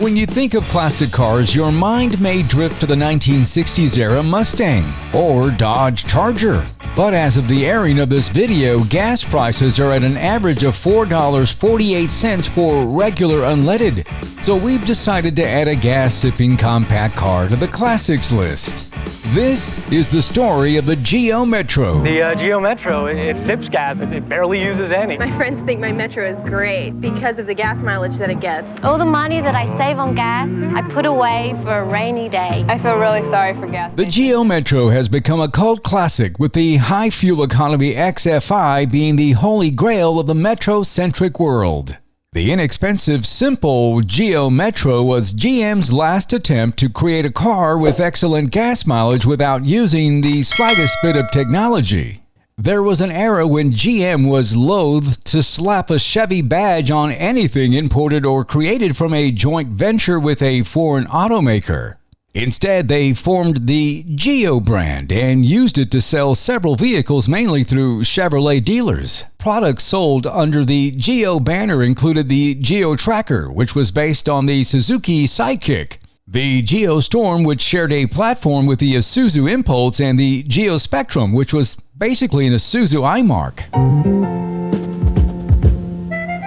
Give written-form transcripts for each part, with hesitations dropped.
When you think of classic cars, your mind may drift to the 1960s era Mustang or Dodge Charger. But as of the airing of this video, gas prices are at an average of $4.48 for regular unleaded. So we've decided to add a gas-sipping compact car to the classics list. This is the story of the Geo Metro. The Geo Metro, it sips gas, it barely uses any. My friends think my Metro is great because of the gas mileage that it gets. All the money that I save on gas, I put away for a rainy day. I feel really sorry for gas. The Geo Metro has become a cult classic, with the high fuel economy XFI being the holy grail of the Metro-centric world. The inexpensive, simple Geo Metro was GM's last attempt to create a car with excellent gas mileage without using the slightest bit of technology. There was an era when GM was loath to slap a Chevy badge on anything imported or created from a joint venture with a foreign automaker. Instead, they formed the Geo brand and used it to sell several vehicles mainly through Chevrolet dealers. Products sold under the Geo banner included the Geo Tracker, which was based on the Suzuki Sidekick, the Geo Storm, which shared a platform with the Isuzu Impulse, and the Geo Spectrum, which was basically an Isuzu iMark.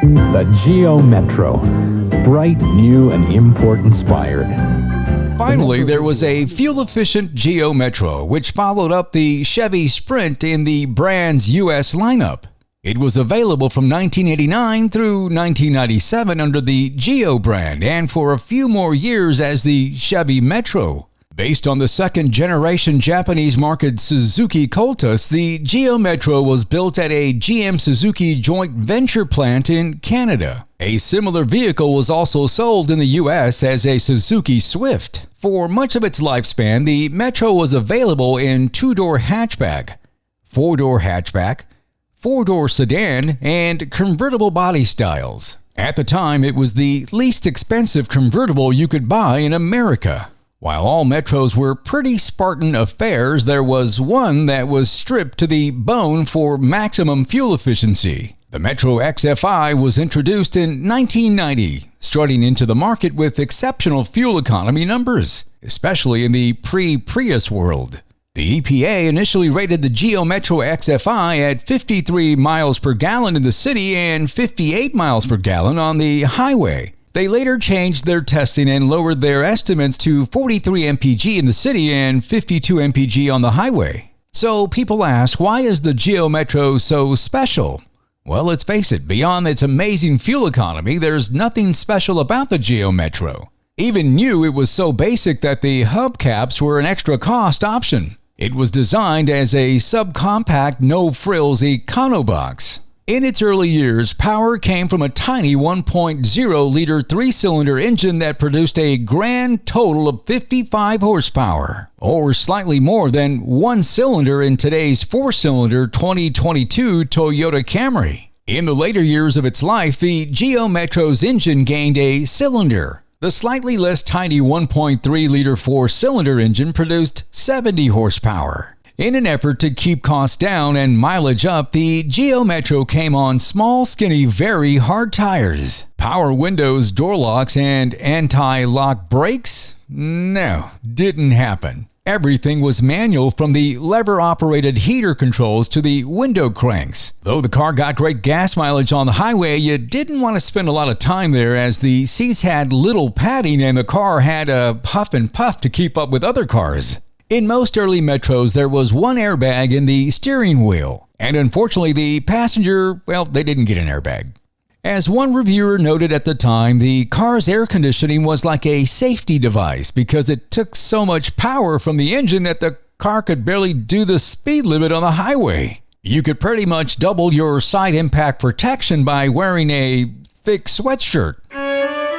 The Geo Metro. Bright, new, and import-inspired. Finally, there was a fuel-efficient Geo Metro, which followed up the Chevy Sprint in the brand's U.S. lineup. It was available from 1989 through 1997 under the Geo brand and for a few more years as the Chevy Metro. Based on the second-generation Japanese-market Suzuki Coltus, the Geo Metro was built at a GM-Suzuki joint venture plant in Canada. A similar vehicle was also sold in the U.S. as a Suzuki Swift. For much of its lifespan, the Metro was available in two-door hatchback, four-door hatchback, four-door sedan, and convertible body styles. At the time, it was the least expensive convertible you could buy in America. While all Metros were pretty Spartan affairs, there was one that was stripped to the bone for maximum fuel efficiency. The Metro XFI was introduced in 1990, strutting into the market with exceptional fuel economy numbers, especially in the pre-Prius world. The EPA initially rated the Geo Metro XFI at 53 miles per gallon in the city and 58 miles per gallon on the highway. They later changed their testing and lowered their estimates to 43 mpg in the city and 52 mpg on the highway. So people ask, why is the Geo Metro so special? Well, let's face it, beyond its amazing fuel economy, there's nothing special about the Geo Metro. Even new, it was so basic that the hubcaps were an extra cost option. It was designed as a subcompact, no-frills econobox. In its early years, power came from a tiny 1.0-liter three-cylinder engine that produced a grand total of 55 horsepower, or slightly more than one cylinder in today's four-cylinder 2022 Toyota Camry. In the later years of its life, the Geo Metro's engine gained a cylinder. The slightly less tiny 1.3-liter four-cylinder engine produced 70 horsepower. In an effort to keep costs down and mileage up, the Geo Metro came on small, skinny, very hard tires. Power windows, door locks, and anti-lock brakes? No, didn't happen. Everything was manual, from the lever-operated heater controls to the window cranks. Though the car got great gas mileage on the highway, you didn't want to spend a lot of time there, as the seats had little padding and the car had a huff and puff to keep up with other cars. In most early Metros, there was one airbag in the steering wheel, and unfortunately the passenger, well, they didn't get an airbag. As one reviewer noted at the time, the car's air conditioning was like a safety device because it took so much power from the engine that the car could barely do the speed limit on the highway. You could pretty much double your side impact protection by wearing a thick sweatshirt.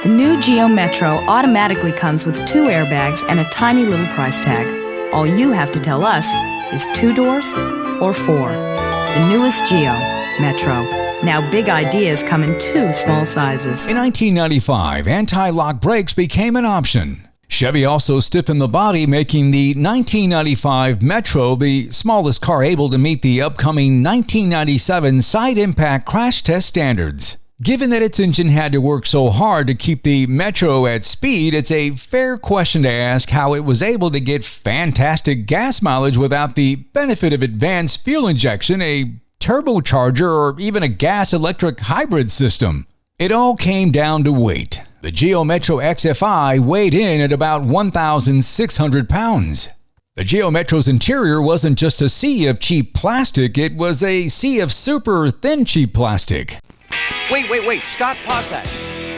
The new Geo Metro automatically comes with 2 airbags and a tiny little price tag. All you have to tell us is 2 doors or 4. The newest Geo Metro. Now big ideas come in 2 small sizes. In 1995, anti-lock brakes became an option. Chevy also stiffened the body, making the 1995 Metro the smallest car able to meet the upcoming 1997 side impact crash test standards. Given that its engine had to work so hard to keep the Metro at speed, it's a fair question to ask how it was able to get fantastic gas mileage without the benefit of advanced fuel injection, a turbocharger, or even a gas-electric hybrid system. It all came down to weight. The Geo Metro XFI weighed in at about 1,600 pounds. The Geo Metro's interior wasn't just a sea of cheap plastic, it was a sea of super thin cheap plastic. Wait, Scott, pause that.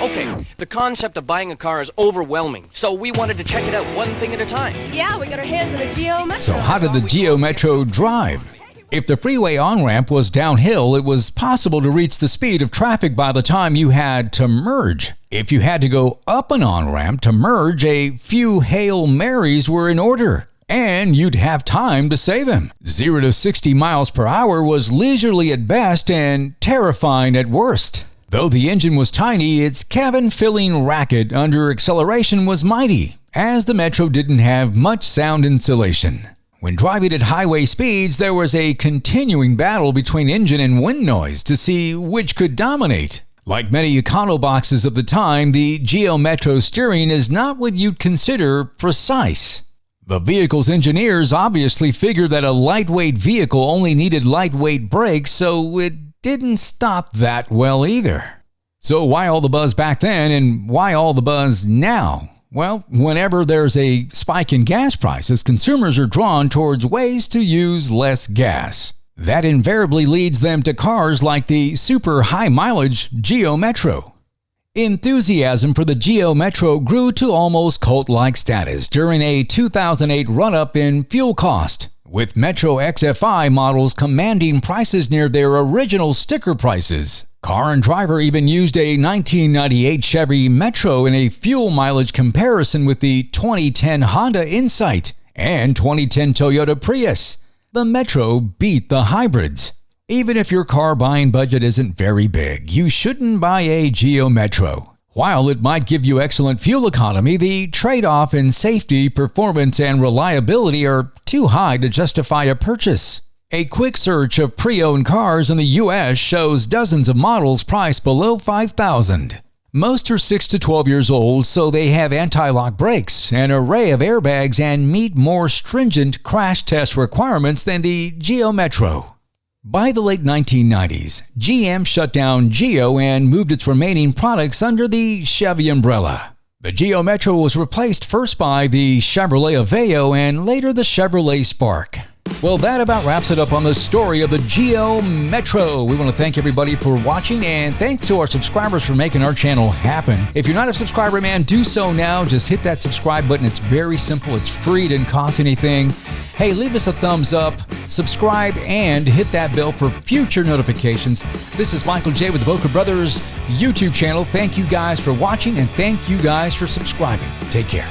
Okay, the concept of buying a car is overwhelming, so we wanted to check it out one thing at a time. Yeah, we got our hands on a Geo Metro. So how did the Geo Metro drive? If the freeway on-ramp was downhill, it was possible to reach the speed of traffic by the time you had to merge. If you had to go up an on-ramp to merge, a few Hail Marys were in order, and you'd have time to say them. 0 to 60 miles per hour was leisurely at best and terrifying at worst. Though the engine was tiny, its cabin-filling racket under acceleration was mighty, as the Metro didn't have much sound insulation. When driving at highway speeds, there was a continuing battle between engine and wind noise to see which could dominate. Like many econoboxes of the time, the Geo Metro steering is not what you'd consider precise. The vehicle's engineers obviously figured that a lightweight vehicle only needed lightweight brakes, so it didn't stop that well either. So why all the buzz back then and why all the buzz now? Well, whenever there's a spike in gas prices, consumers are drawn towards ways to use less gas. That invariably leads them to cars like the super high-mileage Geo Metro. Enthusiasm for the Geo Metro grew to almost cult-like status during a 2008 run-up in fuel cost, with Metro XFI models commanding prices near their original sticker prices. Car and Driver even used a 1998 Chevy Metro in a fuel mileage comparison with the 2010 Honda Insight and 2010 Toyota Prius. The Metro beat the hybrids. Even if your car buying budget isn't very big, you shouldn't buy a Geo Metro. While it might give you excellent fuel economy, the trade-off in safety, performance, and reliability are too high to justify a purchase. A quick search of pre-owned cars in the U.S. shows dozens of models priced below $5,000. Most are 6 to 12 years old, so they have anti-lock brakes, an array of airbags, and meet more stringent crash test requirements than the Geo Metro. By the late 1990s, GM shut down Geo and moved its remaining products under the Chevy umbrella. The Geo Metro was replaced first by the Chevrolet Aveo and later the Chevrolet Spark. Well, that about wraps it up on the story of the Geo Metro. We want to thank everybody for watching, and thanks to our subscribers for making our channel happen. If you're not a subscriber, man, do so now. Just hit that subscribe button. It's very simple. It's free. It didn't cost anything. Hey, leave us a thumbs up, subscribe, and hit that bell for future notifications. This is Michael J. with the Boker Brothers YouTube channel. Thank you guys for watching, and thank you guys for subscribing. Take care.